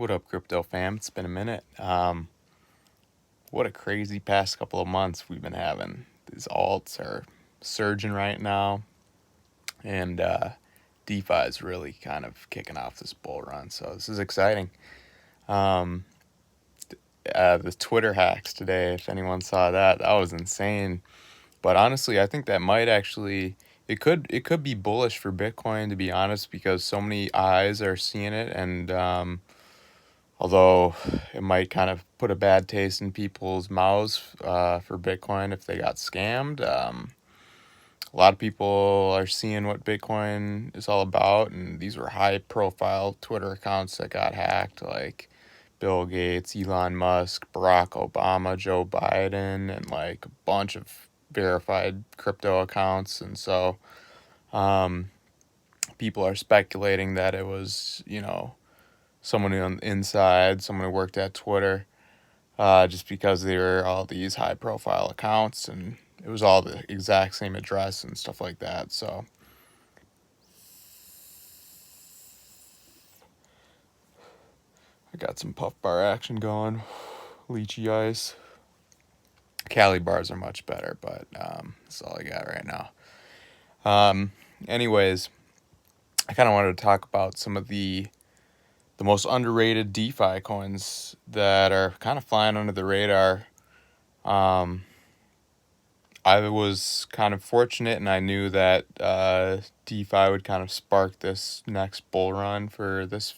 What up, crypto fam? It's been a minute. What a crazy past couple of months we've been having. These alts are surging right now, and DeFi is really kind of kicking off this bull run. So this is exciting. Um, the Twitter hacks today, if anyone saw that, that was insane. But honestly, I think that might actually it could be bullish for Bitcoin, to be honest, because so many eyes are seeing it, and although it might kind of put a bad taste in people's mouths for Bitcoin if they got scammed. A lot of people are seeing what Bitcoin is all about, and these were high-profile Twitter accounts that got hacked, like Bill Gates, Elon Musk, Barack Obama, Joe Biden, and like a bunch of verified crypto accounts. And so um, people are speculating that it was, someone on the inside, someone who worked at Twitter, just because they were all these high profile accounts and it was all the exact same address and stuff like that. So I got some puff bar action going, lychee ice. Cali bars are much better, but that's all I got right now. Anyways, I kind of wanted to talk about some of the most underrated DeFi coins that are kind of flying under the radar. I was kind of fortunate, and I knew that DeFi would kind of spark this next bull run for this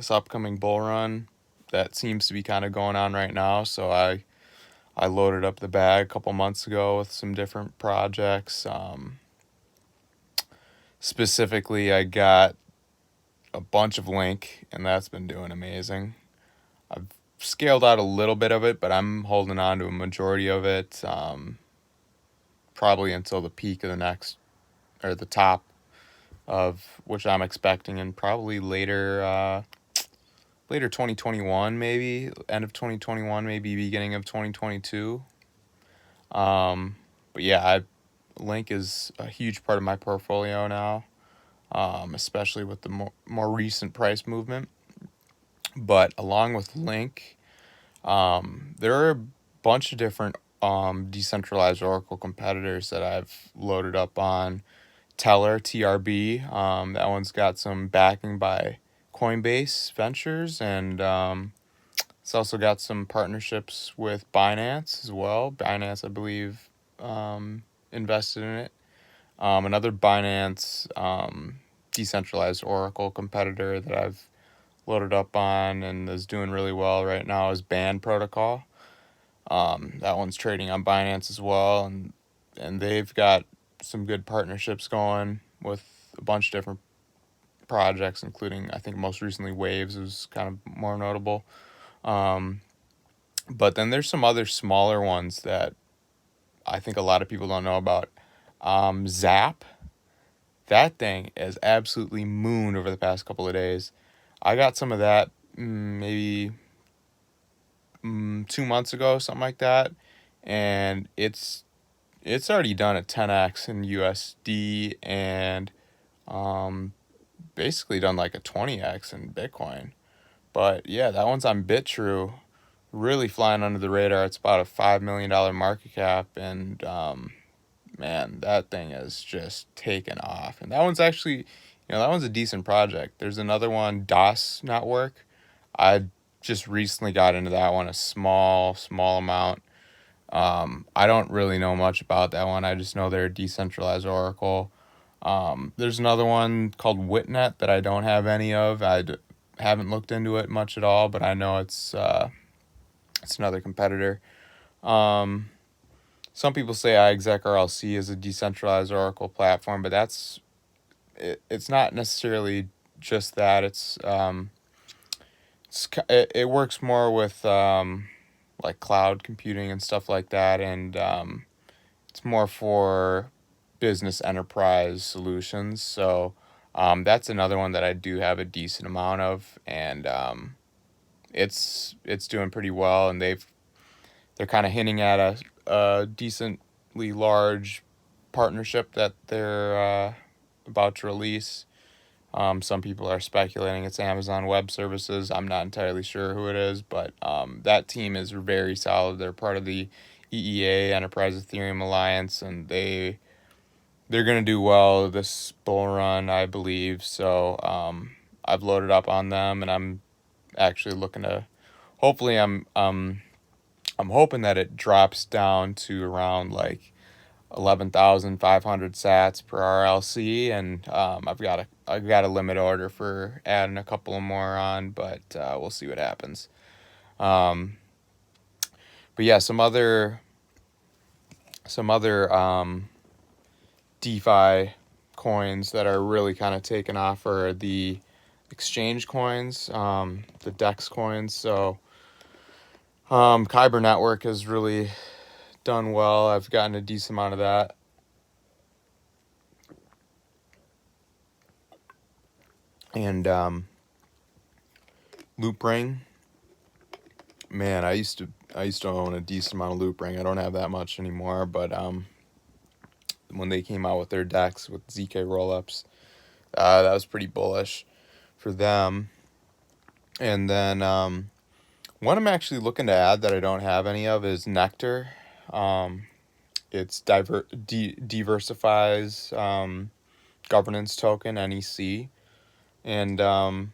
upcoming bull run that seems to be kind of going on right now. So I loaded up the bag a couple months ago with some different projects. Specifically, I got a bunch of Link, and that's been doing amazing. I've scaled out a little bit of it, but I'm holding on to a majority of it, probably until the peak of the next, or the top of which I'm expecting in probably later 2021, maybe end of 2021, maybe beginning of 2022. But yeah, Link is a huge part of my portfolio now, especially with the more recent price movement. But along with Link, there are a bunch of different decentralized Oracle competitors that I've loaded up on. Tellor, TRB, that one's got some backing by Coinbase Ventures, and it's also got some partnerships with Binance as well. Binance, I believe, invested in it. Another Binance decentralized Oracle competitor that I've loaded up on and is doing really well right now is Band Protocol. That one's trading on Binance as well, and they've got some good partnerships going with a bunch of different projects, including, I think most recently Waves was kind of more notable. But then there's some other smaller ones that I think a lot of people don't know about. Zap, that thing is absolutely mooned over the past couple of days. I got some of that maybe 2 months ago, something like that, and it's already done a 10x in USD and basically done like a 20x in Bitcoin. But yeah, that one's on BitTrue, really flying under the radar. It's about a $5 million market cap, and man, that thing is just taken off. And that one's actually, that one's a decent project. There's another one, DOS Network. I just recently got into that one, a small amount. I don't really know much about that one. I just know they're a decentralized Oracle. There's another one called Witnet that I don't have any of. Haven't looked into it much at all, but I know it's another competitor. Some people say iExecRLC is a decentralized Oracle platform, but it's not necessarily just that. It works more with like cloud computing and stuff like that, and it's more for business enterprise solutions. So that's another one that I do have a decent amount of, and it's doing pretty well, and they're kind of hinting at a decently large partnership that they're about to release. Some people are speculating it's Amazon Web Services. I'm not entirely sure who it is, but that team is very solid. They're part of the EEA, Enterprise Ethereum Alliance, and they're going to do well this bull run, I believe. So I've loaded up on them, and I'm actually looking to, hopefully I'm hoping that it drops down to around like 11,500 sats per RLC, and I've got a limit order for adding a couple more on, but we'll see what happens. But yeah, some other DeFi coins that are really kind of taking off are the exchange coins, the DEX coins. So Kyber network has really done well. I've gotten a decent amount of that. And loop ring, man, I used to own a decent amount of loop ring. I don't have that much anymore, but when they came out with their decks with ZK rollups, that was pretty bullish for them. And then one I'm actually looking to add that I don't have any of is Nectar. It's diversifies governance token, NEC, and I'm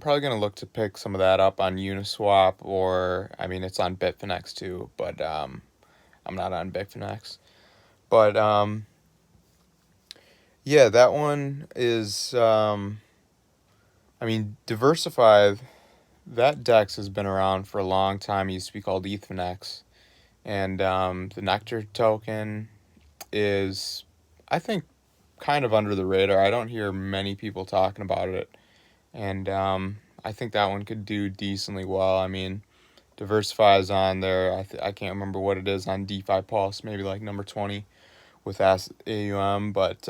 probably going to look to pick some of that up on Uniswap, or, I mean, it's on Bitfinex too, but I'm not on Bitfinex. But yeah, that one is, I mean, Diversify, that DEX has been around for a long time. It used to be called Ethernex. And the Nectar token is, I think, kind of under the radar. I don't hear many people talking about it. And I think that one could do decently well. I mean, Diversify is on there. I can't remember what it is on DeFi Pulse, maybe like number 20 with AUM, but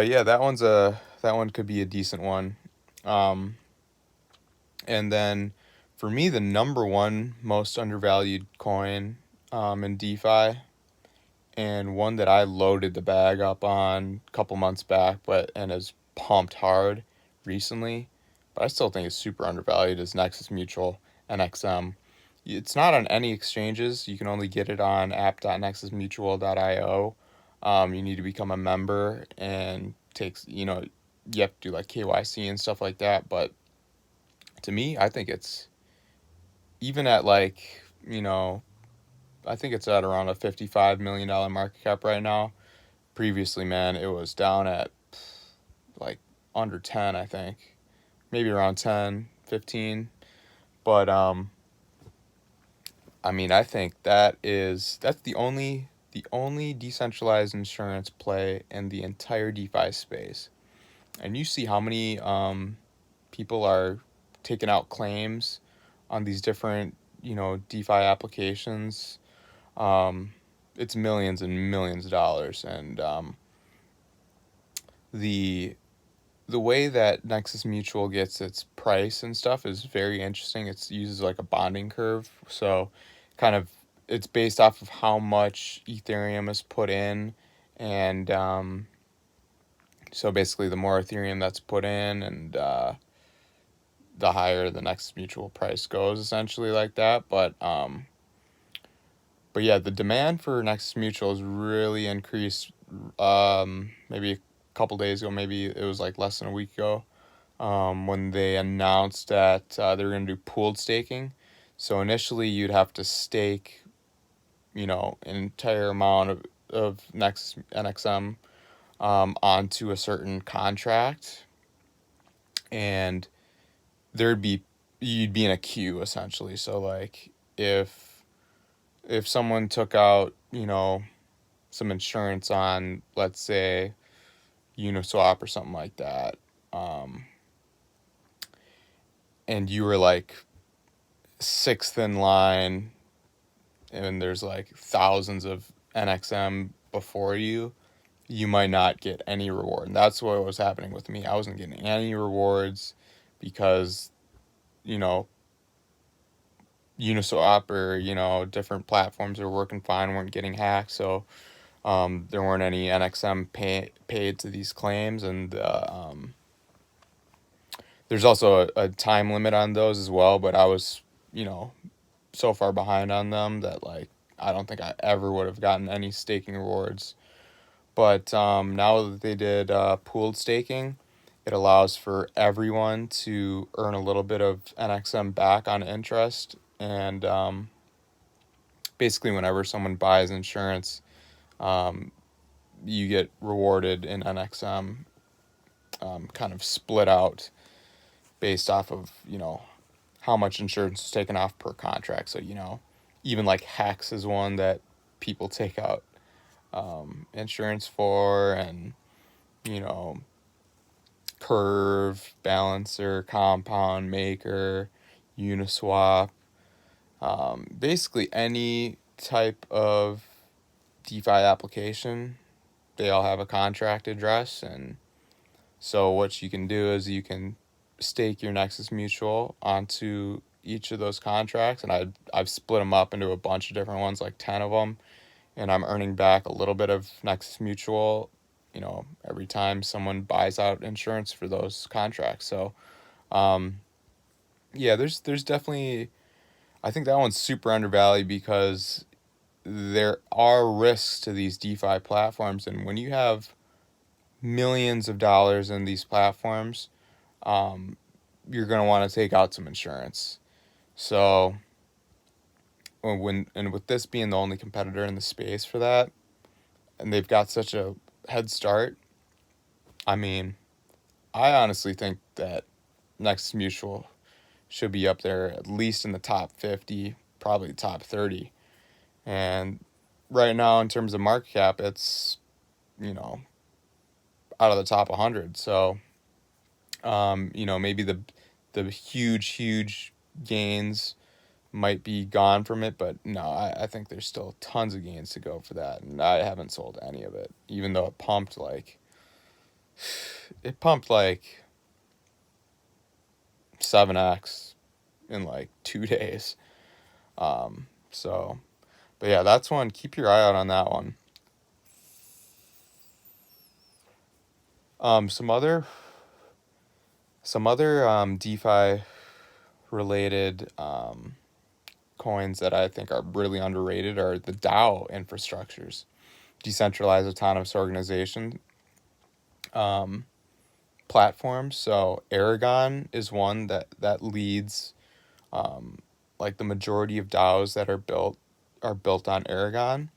yeah, that one could be a decent one. And then for me, the number one most undervalued coin in DeFi, and one that I loaded the bag up on a couple months back, and has pumped hard recently, but I still think it's super undervalued, is Nexus Mutual, NXM. It's not on any exchanges. You can only get it on app.nexusmutual.io. You need to become a member, and you have to do like KYC and stuff like that. But to me, I think it's, even at like, I think it's at around a $55 million market cap right now. Previously, man, it was down at like under 10, I think. Maybe around 10, 15. But I mean, I think that's the only decentralized insurance play in the entire DeFi space. And you see how many people are taking out claims on these different, DeFi applications. It's millions and millions of dollars, and the way that Nexus Mutual gets its price and stuff is very interesting. It uses like a bonding curve, so kind of it's based off of how much Ethereum is put in, and so basically the more Ethereum that's put in, and the higher the Nexus Mutual price goes, essentially like that. But yeah, the demand for Nexus Mutual has really increased. Maybe a couple days ago, maybe it was like less than a week ago, when they announced that they were going to do pooled staking. So initially, you'd have to stake, an entire amount of Nexus NXM onto a certain contract, and you'd be in a queue essentially. So like if someone took out, some insurance on, let's say, Uniswap or something like that, and you were like sixth in line, and there's like thousands of NXM before you, you might not get any reward. And that's what was happening with me. I wasn't getting any rewards because, you know, Uniswap or, different platforms are working fine, weren't getting hacked. So There weren't any NXM paid to these claims, and there's also a time limit on those as well. But I was, you know, so far behind on them that like I don't think I ever would have gotten any staking rewards. But now that they did pooled staking, it allows for everyone to earn a little bit of NXM back on interest. And basically, whenever someone buys insurance, um, you get rewarded in NXM, kind of split out based off of, you know, how much insurance is taken off per contract. So, you know, even like Hex is one that people take out insurance for, and, you know, Curve, Balancer, Compound, Maker, Uniswap, basically any type of DeFi application, they all have a contract address. And so what you can do is you can stake your Nexus Mutual onto each of those contracts, and I've split them up into a bunch of different ones, like 10 of them, and I'm earning back a little bit of Nexus Mutual, you know, every time someone buys out insurance for those contracts. So, yeah, there's definitely, I think that one's super undervalued because there are risks to these DeFi platforms, and when you have millions of dollars in these platforms, um, you're going to want to take out some insurance. So and with this being the only competitor in the space for that, and they've got such a head start, I mean, I honestly think that Nexus Mutual should be up there at least in the top 50, probably top 30. And right now, in terms of market cap, it's, you know, out of the top 100. So, you know, maybe the huge gains might be gone from it, but no, I think there's still tons of gains to go for that, and I haven't sold any of it, even though it pumped like 7x in like 2 days. So, but yeah, that's one. Keep your eye out on that one. Some other DeFi related coins that I think are really underrated are the DAO infrastructures, decentralized autonomous organization platforms. So Aragon is one that leads, like the majority of DAOs that are built on Aragon.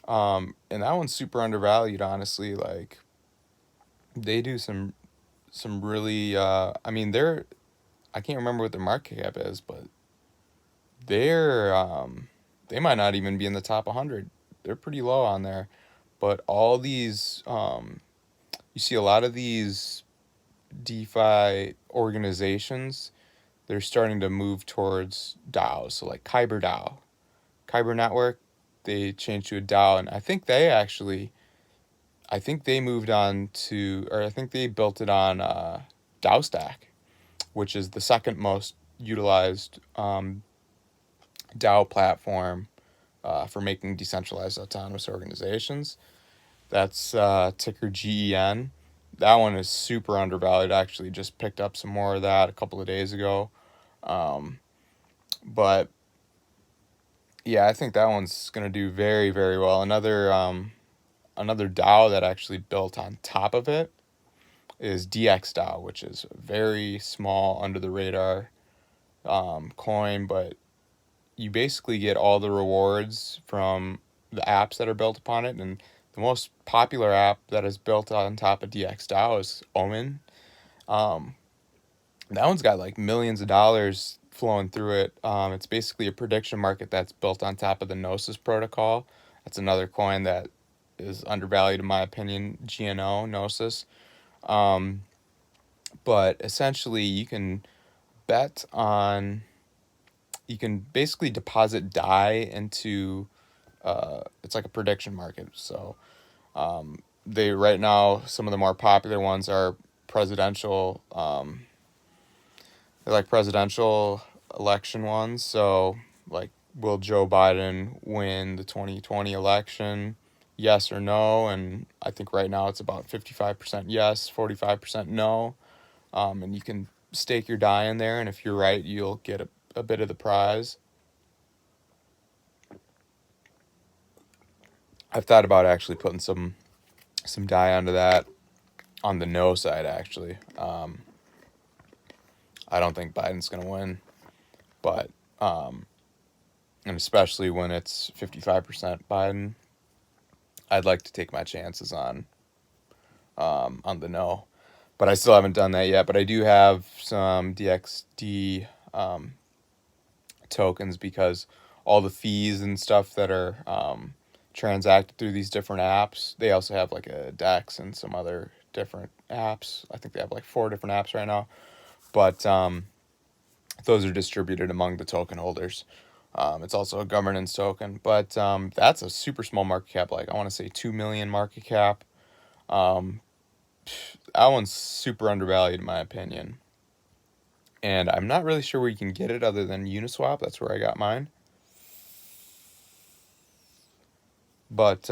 And that one's super undervalued, honestly. Like they do some really I mean, I can't remember what their market cap is, but they're they might not even be in the top 100. They're pretty low on there. But all these you see a lot of these DeFi organizations, they're starting to move towards DAOs. So like Kyber Network, they changed to a DAO, and I think they moved on to, or I think they built it on Daostack, which is the second most utilized DAO platform for making decentralized autonomous organizations. That's ticker GEN. That one is super undervalued. I actually just picked up some more of that a couple of days ago. But yeah, I think that one's going to do very, very well. Another DAO that actually built on top of it is DXDAO, which is a very small, under the radar coin, but you basically get all the rewards from the apps that are built upon it. And the most popular app that is built on top of DXDAO is Omen. That one's got like millions of dollars flowing through it. It's basically a prediction market that's built on top of the Gnosis protocol. That's another coin that is undervalued in my opinion, GNO, Gnosis. But essentially bet on, you can basically deposit DAI into, it's like a prediction market. So they, right now, some of the more popular ones are presidential, they're like presidential election ones. So like, will Joe Biden win the 2020 election? yes or no, and I think right now it's about 55% yes, 45% no. And you can stake your DAI in there, and if you're right, you'll get a bit of the prize. I've thought about actually putting some DAI onto that on the no side, actually. I don't think Biden's going to win, but, and especially when it's 55% Biden, I'd like to take my chances on the no. But I still haven't done that yet. But I do have some DXD tokens, because all the fees and stuff that are transacted through these different apps, they also have like a DEX and some other different apps. I think they have like 4 different apps right now. But those are distributed among the token holders. It's also a governance token, but that's a super small market cap. Like, I want to say 2 million market cap. That one's super undervalued in my opinion. And I'm not really sure where you can get it other than Uniswap. That's where I got mine. But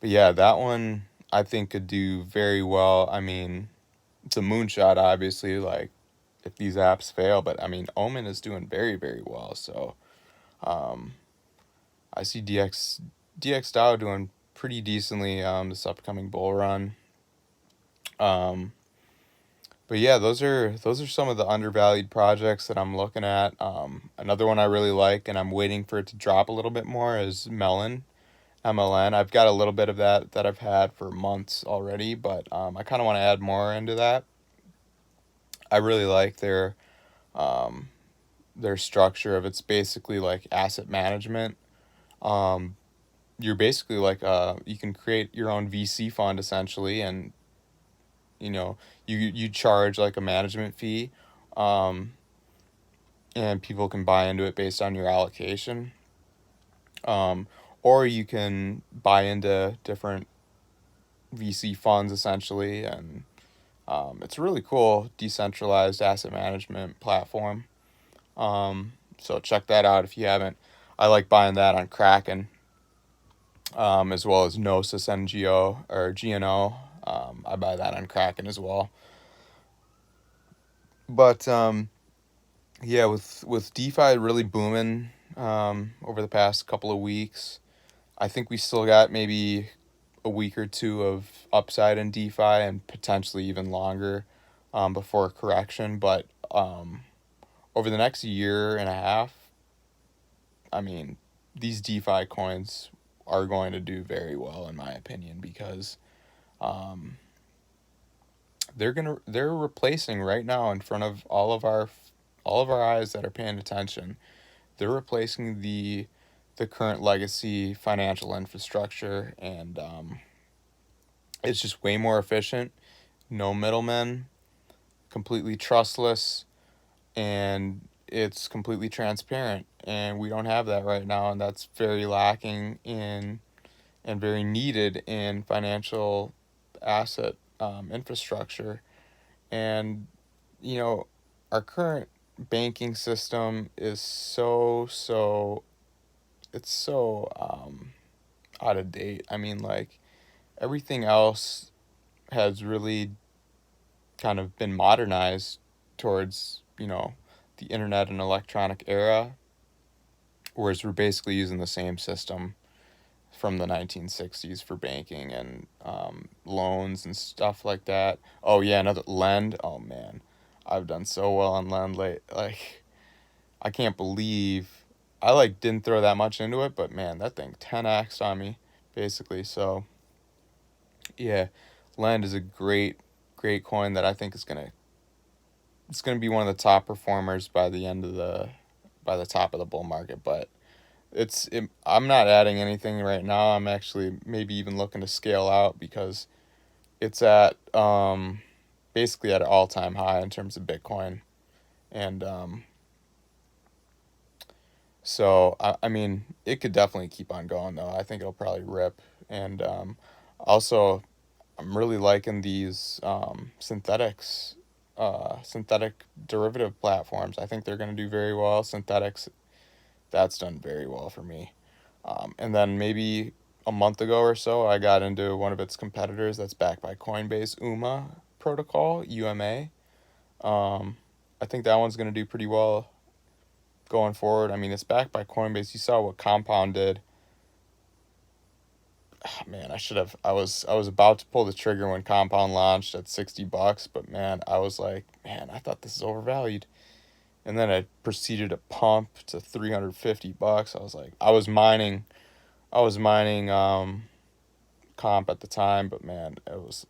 yeah, that one I think could do very well. I mean, it's a moonshot, obviously, like if these apps fail, but I mean, Omen is doing very, very well. So I see DXDAO doing pretty decently this upcoming bull run. But yeah, those are some of the undervalued projects that I'm looking at. Another one I really like, and I'm waiting for it to drop a little bit more, is Melon, MLN. I've got a little bit of that I've had for months already, but I kind of want to add more into that. I really like their structure of, it's basically like asset management. You're basically like you can create your own VC fund essentially, and you charge like a management fee, um, and people can buy into it based on your allocation. Um, or you can buy into different VC funds essentially, and it's a really cool decentralized asset management platform. So check that out if you haven't. I like buying that on Kraken, as well as Gnosis NGO or GNO. I buy that on Kraken as well. But yeah, with DeFi really booming over the past couple of weeks, I think we still got maybe a week or two of upside in DeFi, and potentially even longer before a correction. But over the next year and a half, I mean, these DeFi coins are going to do very well in my opinion, because um, they're replacing right now in front of all of our eyes that are paying attention. They're replacing the current legacy financial infrastructure, and it's just way more efficient. No middlemen, completely trustless, and it's completely transparent. And we don't have that right now, and that's very lacking in and very needed in financial asset infrastructure. And you know, our current banking system is it's so out of date. I mean, like, everything else has really kind of been modernized towards, the internet and electronic era, whereas we're basically using the same system from the 1960s for banking and loans and stuff like that. Oh yeah, another Lend. Oh man, I've done so well on Lend late. Like, I can't believe I like didn't throw that much into it, but man, that thing 10x on me basically. So yeah, Lend is a great coin that I think it's gonna be one of the top performers by the top of the bull market. But I'm not adding anything right now. I'm actually maybe even looking to scale out, because it's at basically at an all-time high in terms of Bitcoin. And so I mean, it could definitely keep on going though. I think it'll probably rip. And also, I'm really liking these synthetic derivative platforms. I think they're going to do very well. Synthetix that's done very well for me. And then maybe a month ago or so, I got into one of its competitors that's backed by Coinbase, UMA protocol, UMA. I think that one's going to do pretty well going forward. I mean, it's backed by Coinbase. You saw what Compound did. Oh, man, I was about to pull the trigger when Compound launched at $60, but man, I was like, man, I thought this is overvalued. And then it proceeded to pump to $350. I was mining comp at the time, but man, I was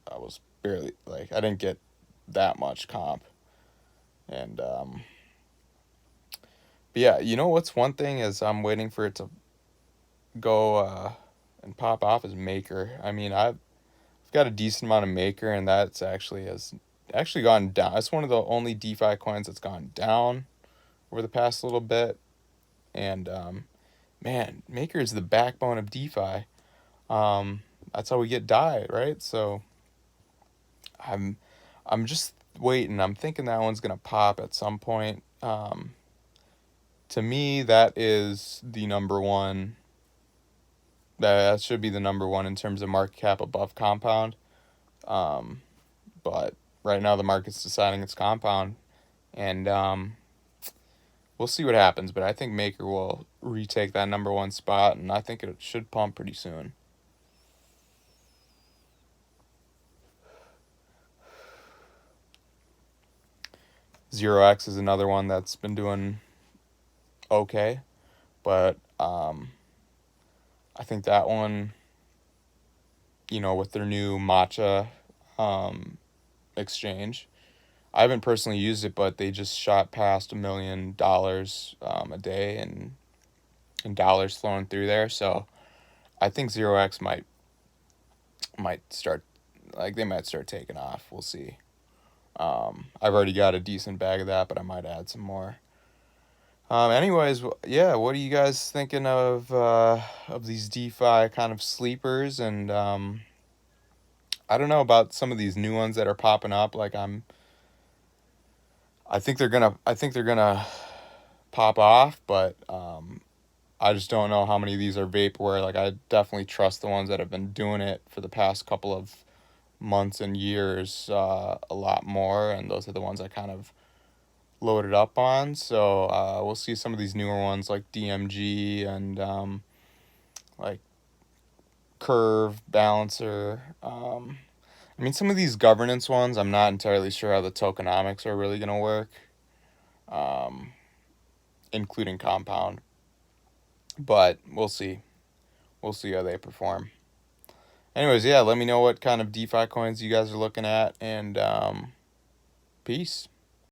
barely, like, I didn't get that much comp. And but yeah, you know what's one thing is I'm waiting for it to go and pop off is Maker. I mean, I've got a decent amount of Maker, and that's actually gone down. It's one of the only DeFi coins that's gone down over the past little bit. And man, Maker is the backbone of DeFi. That's how we get DAI, right? So I'm I'm just waiting. I'm thinking that one's gonna pop at some point. To me, that is the number one. That should be the number one in terms of market cap above Compound. Um, but right now the market's deciding it's Compound, and we'll see what happens. But I think Maker will retake that number one spot, and I think it should pump pretty soon. Zero X is another one that's been doing okay, but I think that one, with their new matcha exchange, I haven't personally used it, but they just shot past $1 million a day in dollars flowing through there. So I think Zero X might start, like, they might start taking off. We'll see. I've already got a decent bag of that, but I might add some more. Anyways, yeah, what are you guys thinking of these DeFi kind of sleepers? And I don't know about some of these new ones that are popping up. Like I think they're gonna pop off, but I just don't know how many of these are vaporware. Like, I definitely trust the ones that have been doing it for the past couple of months and years a lot more, and those are the ones I kind of loaded up on. So we'll see some of these newer ones like DMG and like Curve, Balancer. I mean, some of these governance ones, I'm not entirely sure how the tokenomics are really going to work, including Compound. But we'll see. We'll see how they perform. Anyways, yeah, let me know what kind of DeFi coins you guys are looking at, and peace.